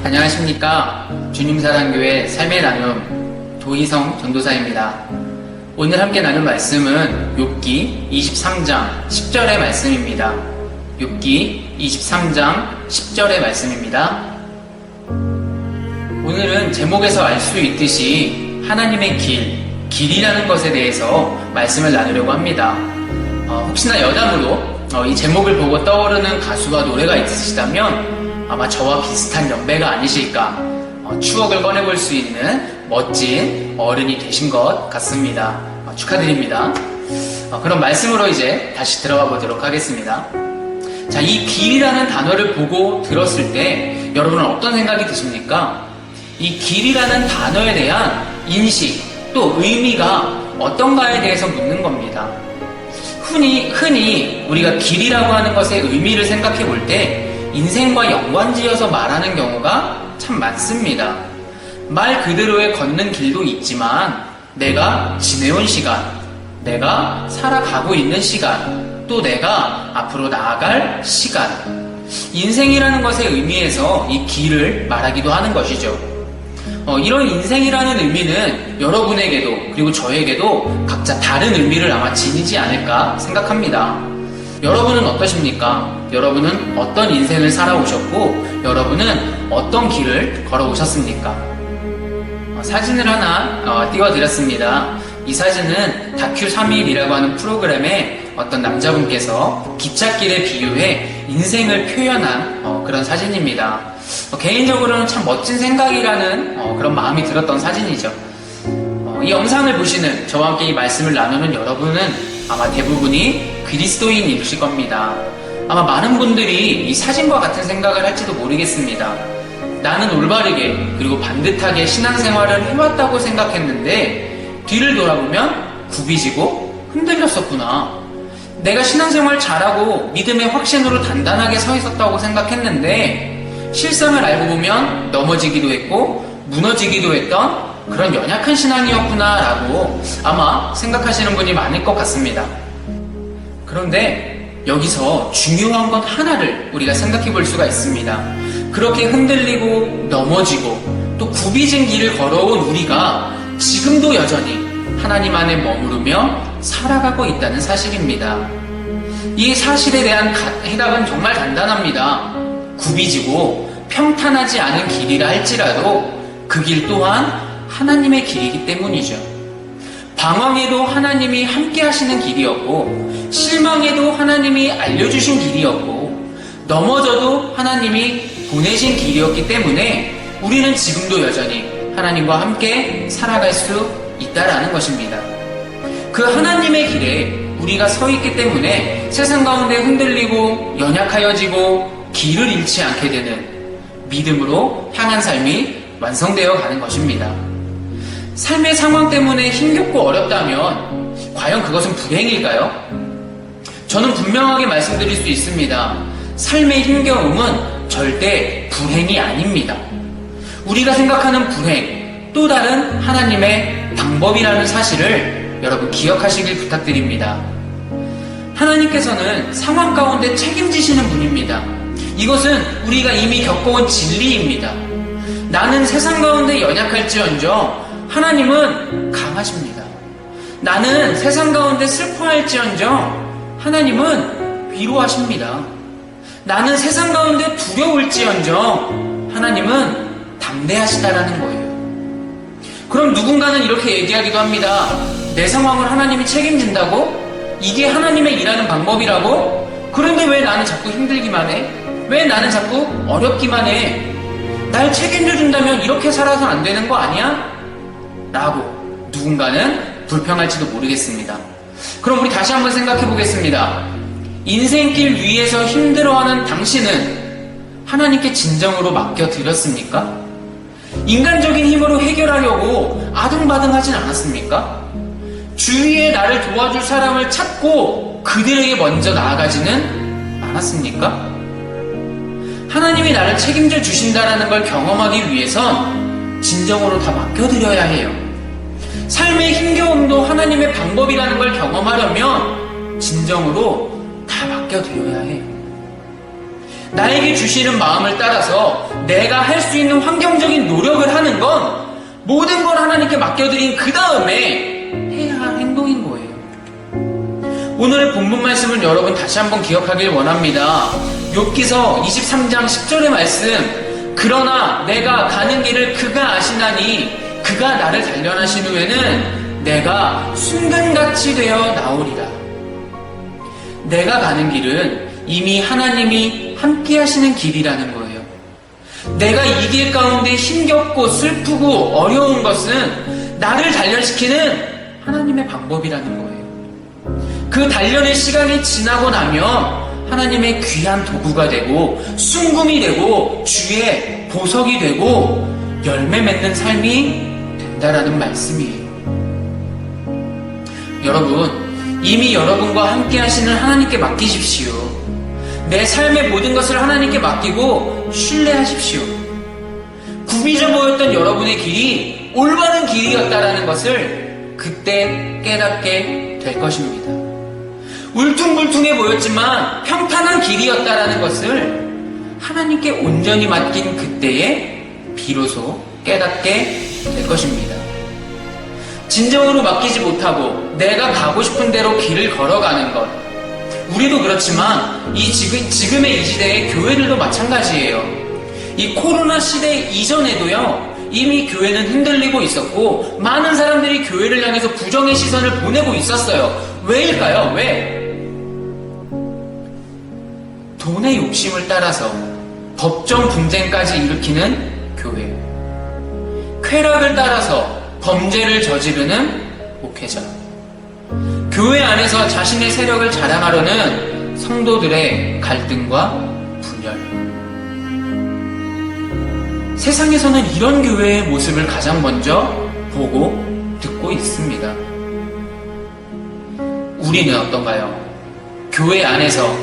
안녕하십니까. 주님사랑교회 삶의 나눔 도희성 전도사입니다. 오늘 함께 나눌 말씀은 욥기 23장 10절의 말씀입니다. 욥기 23장 10절의 말씀입니다. 오늘은 제목에서 알 수 있듯이 하나님의 길이라는 것에 대해서 말씀을 나누려고 합니다. 혹시나 여담으로 이 제목을 보고 떠오르는 가수와 노래가 있으시다면 아마 저와 비슷한 연배가 아니실까, 추억을 꺼내볼 수 있는 멋진 어른이 되신 것 같습니다. 축하드립니다. 그럼 말씀으로 이제 다시 들어가 보도록 하겠습니다. 자, 이 길이라는 단어를 보고 들었을 때 여러분은 어떤 생각이 드십니까? 이 길이라는 단어에 대한 인식 또 의미가 어떤가에 대해서 묻는 겁니다. 흔히 우리가 길이라고 하는 것의 의미를 생각해 볼 때 인생과 연관지어서 말하는 경우가 참 많습니다. 말 그대로의 걷는 길도 있지만 내가 지내온 시간, 내가 살아가고 있는 시간, 또 내가 앞으로 나아갈 시간, 인생이라는 것의 의미에서 이 길을 말하기도 하는 것이죠. 이런 인생이라는 의미는 여러분에게도 그리고 저에게도 각자 다른 의미를 아마 지니지 않을까 생각합니다. 여러분은 어떠십니까? 여러분은 어떤 인생을 살아오셨고 여러분은 어떤 길을 걸어오셨습니까? 사진을 하나 띄워드렸습니다. 이 사진은 다큐 3일이라고 하는 프로그램에 어떤 남자분께서 기찻길에 비유해 인생을 표현한 그런 사진입니다. 개인적으로는 참 멋진 생각이라는 그런 마음이 들었던 사진이죠. 이 영상을 보시는 저와 함께 이 말씀을 나누는 여러분은 아마 대부분이 그리스도인이실 겁니다. 아마 많은 분들이 이 사진과 같은 생각을 할지도 모르겠습니다. 나는 올바르게 그리고 반듯하게 신앙생활을 해왔다고 생각했는데 뒤를 돌아보면 굽이지고 흔들렸었구나. 내가 신앙생활 잘하고 믿음의 확신으로 단단하게 서 있었다고 생각했는데 실상을 알고 보면 넘어지기도 했고 무너지기도 했던 그런 연약한 신앙이었구나 라고 아마 생각하시는 분이 많을 것 같습니다. 그런데 여기서 중요한 건 하나를 우리가 생각해 볼 수가 있습니다. 그렇게 흔들리고 넘어지고 또 굽이진 길을 걸어온 우리가 지금도 여전히 하나님 안에 머무르며 살아가고 있다는 사실입니다. 이 사실에 대한 해답은 정말 간단합니다. 굽이지고 평탄하지 않은 길이라 할지라도 그 길 또한 하나님의 길이기 때문이죠. 방황에도 하나님이 함께 하시는 길이었고 실망에도 하나님이 알려주신 길이었고 넘어져도 하나님이 보내신 길이었기 때문에 우리는 지금도 여전히 하나님과 함께 살아갈 수 있다라는 것입니다. 그 하나님의 길에 우리가 서 있기 때문에 세상 가운데 흔들리고 연약하여지고 길을 잃지 않게 되는 믿음으로 향한 삶이 완성되어 가는 것입니다. 삶의 상황 때문에 힘겹고 어렵다면 과연 그것은 불행일까요? 저는 분명하게 말씀드릴 수 있습니다. 삶의 힘겨움은 절대 불행이 아닙니다. 우리가 생각하는 불행, 또 다른 하나님의 방법이라는 사실을 여러분 기억하시길 부탁드립니다. 하나님께서는 상황 가운데 책임지시는 분입니다. 이것은 우리가 이미 겪어온 진리입니다. 나는 세상 가운데 연약할지언정 하나님은 강하십니다. 나는 세상 가운데 슬퍼할지언정 하나님은 위로하십니다. 나는 세상 가운데 두려울지언정 하나님은 담대하시다라는 거예요. 그럼 누군가는 이렇게 얘기하기도 합니다. 내 상황을 하나님이 책임진다고? 이게 하나님의 일하는 방법이라고? 그런데 왜 나는 자꾸 힘들기만 해? 왜 나는 자꾸 어렵기만 해? 날 책임져준다면 이렇게 살아서 안 되는 거 아니야? 라고 누군가는 불평할지도 모르겠습니다. 그럼 우리 다시 한번 생각해 보겠습니다. 인생길 위에서 힘들어하는 당신은 하나님께 진정으로 맡겨드렸습니까? 인간적인 힘으로 해결하려고 아등바등하진 않았습니까? 주위에 나를 도와줄 사람을 찾고 그들에게 먼저 나아가지는 않았습니까? 하나님이 나를 책임져 주신다는 걸 경험하기 위해선 진정으로 다 맡겨드려야 해요. 삶의 힘겨움도 하나님의 방법이라는 걸 경험하려면 진정으로 다 맡겨드려야 해요. 나에게 주시는 마음을 따라서 내가 할 수 있는 환경적인 노력을 하는 건 모든 걸 하나님께 맡겨드린 그 다음에 해야 할 행동인 거예요. 오늘의 본문 말씀을 여러분 다시 한번 기억하길 원합니다. 욥기서 23장 10절의 말씀, 그러나 내가 가는 길을 그가 아시나니 그가 나를 단련하신 후에는 내가 순간같이 되어 나오리라. 내가 가는 길은 이미 하나님이 함께 하시는 길이라는 거예요. 내가 이 길 가운데 힘겹고 슬프고 어려운 것은 나를 단련시키는 하나님의 방법이라는 거예요. 그 단련의 시간이 지나고 나면 하나님의 귀한 도구가 되고 순금이 되고 주의 보석이 되고 열매 맺는 삶이 된다라는 말씀이에요. 여러분, 이미 여러분과 함께 하시는 하나님께 맡기십시오. 내 삶의 모든 것을 하나님께 맡기고 신뢰하십시오. 굽이져 보였던 여러분의 길이 올바른 길이었다라는 것을 그때 깨닫게 될 것입니다. 울퉁불퉁해 보였지만 평탄한 길이었다라는 것을 하나님께 온전히 맡긴 그때에 비로소 깨닫게 될 것입니다. 진정으로 맡기지 못하고 내가 가고 싶은 대로 길을 걸어가는 것, 우리도 그렇지만 지금의 이 시대의 교회들도 마찬가지예요. 이 코로나 시대 이전에도요, 이미 교회는 흔들리고 있었고 많은 사람들이 교회를 향해서 부정의 시선을 보내고 있었어요. 왜일까요? 왜? 돈의 욕심을 따라서 법정 분쟁까지 일으키는 교회, 쾌락을 따라서 범죄를 저지르는 목회자, 교회 안에서 자신의 세력을 자랑하려는 성도들의 갈등과 분열. 세상에서는 이런 교회의 모습을 가장 먼저 보고 듣고 있습니다. 우리는 어떤가요? 교회 안에서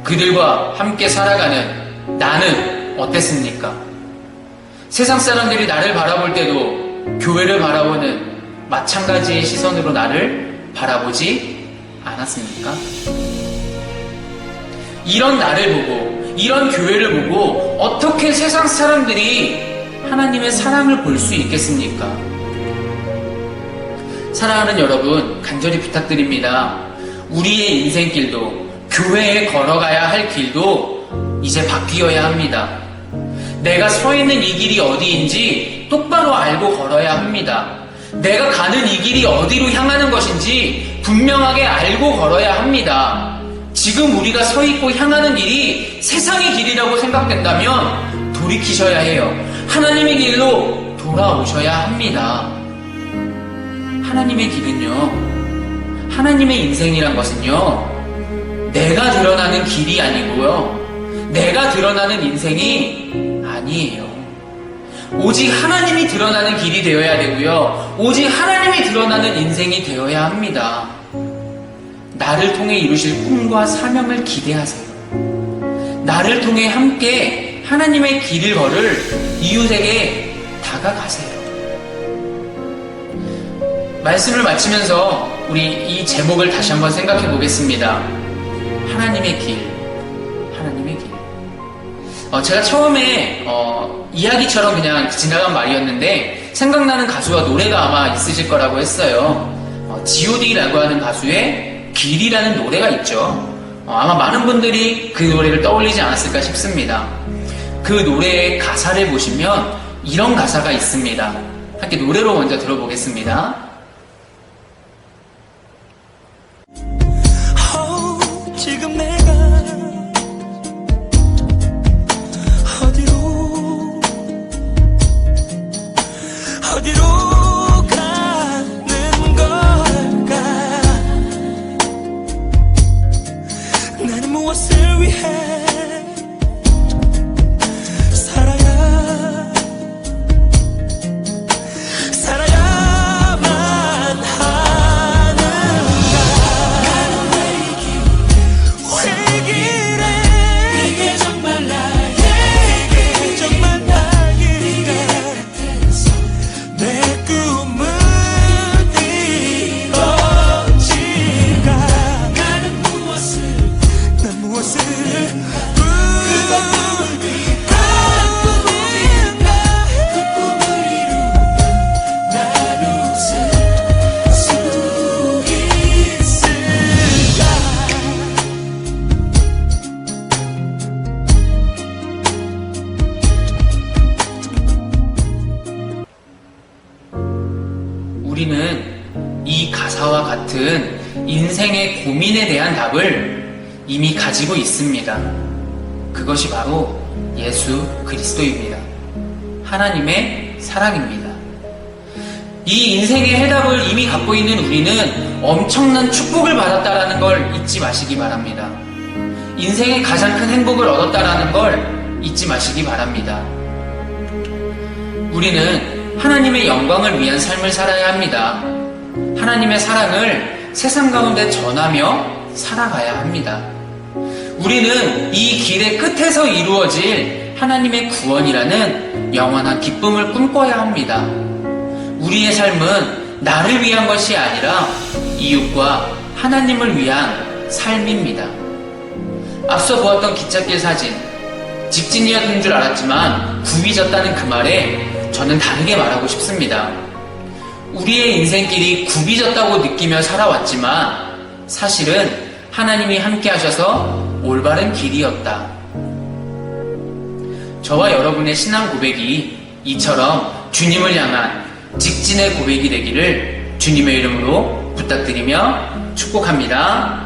그들과 함께 살아가는 나는 어땠습니까? 세상 사람들이 나를 바라볼 때도 교회를 바라보는 마찬가지의 시선으로 나를 바라보지 않았습니까? 이런 나를 보고, 이런 교회를 보고 어떻게 세상 사람들이 하나님의 사랑을 볼 수 있겠습니까? 사랑하는 여러분, 간절히 부탁드립니다. 우리의 인생길도, 교회에 걸어가야 할 길도 이제 바뀌어야 합니다. 내가 서 있는 이 길이 어디인지 똑바로 알고 걸어야 합니다. 내가 가는 이 길이 어디로 향하는 것인지 분명하게 알고 걸어야 합니다. 지금 우리가 서 있고 향하는 길이 세상의 길이라고 생각된다면 돌이키셔야 해요. 하나님의 길로 돌아오셔야 합니다. 하나님의 길은요, 하나님의 인생이란 것은요, 내가 드러나는 길이 아니고요, 내가 드러나는 인생이 아니에요. 오직 하나님이 드러나는 길이 되어야 되고요, 오직 하나님이 드러나는 인생이 되어야 합니다. 나를 통해 이루실 꿈과 사명을 기대하세요. 나를 통해 함께 하나님의 길을 걸을 이웃에게 다가가세요. 말씀을 마치면서 우리 이 제목을 다시 한번 생각해 보겠습니다. 하나님의 길, 하나님의 길. 제가 처음에 이야기처럼 그냥 지나간 말이었는데 생각나는 가수와 노래가 아마 있으실 거라고 했어요. G.O.D라고 하는 가수의 길이라는 노래가 있죠. 아마 많은 분들이 그 노래를 떠올리지 않았을까 싶습니다. 그 노래의 가사를 보시면 이런 가사가 있습니다. 함께 노래로 먼저 들어보겠습니다. 지금 내가 어디로 가는 걸까? 나는 무엇을 위해 살아야만 우리는 이 가사와 같은 인생의 고민에 대한 답을 이미 가지고 있습니다. 그것이 바로 예수 그리스도입니다. 하나님의 사랑입니다. 이 인생의 해답을 이미 갖고 있는 우리는 엄청난 축복을 받았다라는 걸 잊지 마시기 바랍니다. 인생의 가장 큰 행복을 얻었다라는 걸 잊지 마시기 바랍니다. 우리는 하나님의 영광을 위한 삶을 살아야 합니다. 하나님의 사랑을 세상 가운데 전하며 살아가야 합니다. 우리는 이 길의 끝에서 이루어질 하나님의 구원이라는 영원한 기쁨을 꿈꿔야 합니다. 우리의 삶은 나를 위한 것이 아니라 이웃과 하나님을 위한 삶입니다. 앞서 보았던 기찻길 사진, 직진이었던 줄 알았지만 굽이졌다는 그 말에 저는 다르게 말하고 싶습니다. 우리의 인생길이 굽이졌다고 느끼며 살아왔지만 사실은 하나님이 함께 하셔서 올바른 길이었다. 저와 여러분의 신앙 고백이 이처럼 주님을 향한 직진의 고백이 되기를 주님의 이름으로 부탁드리며 축복합니다.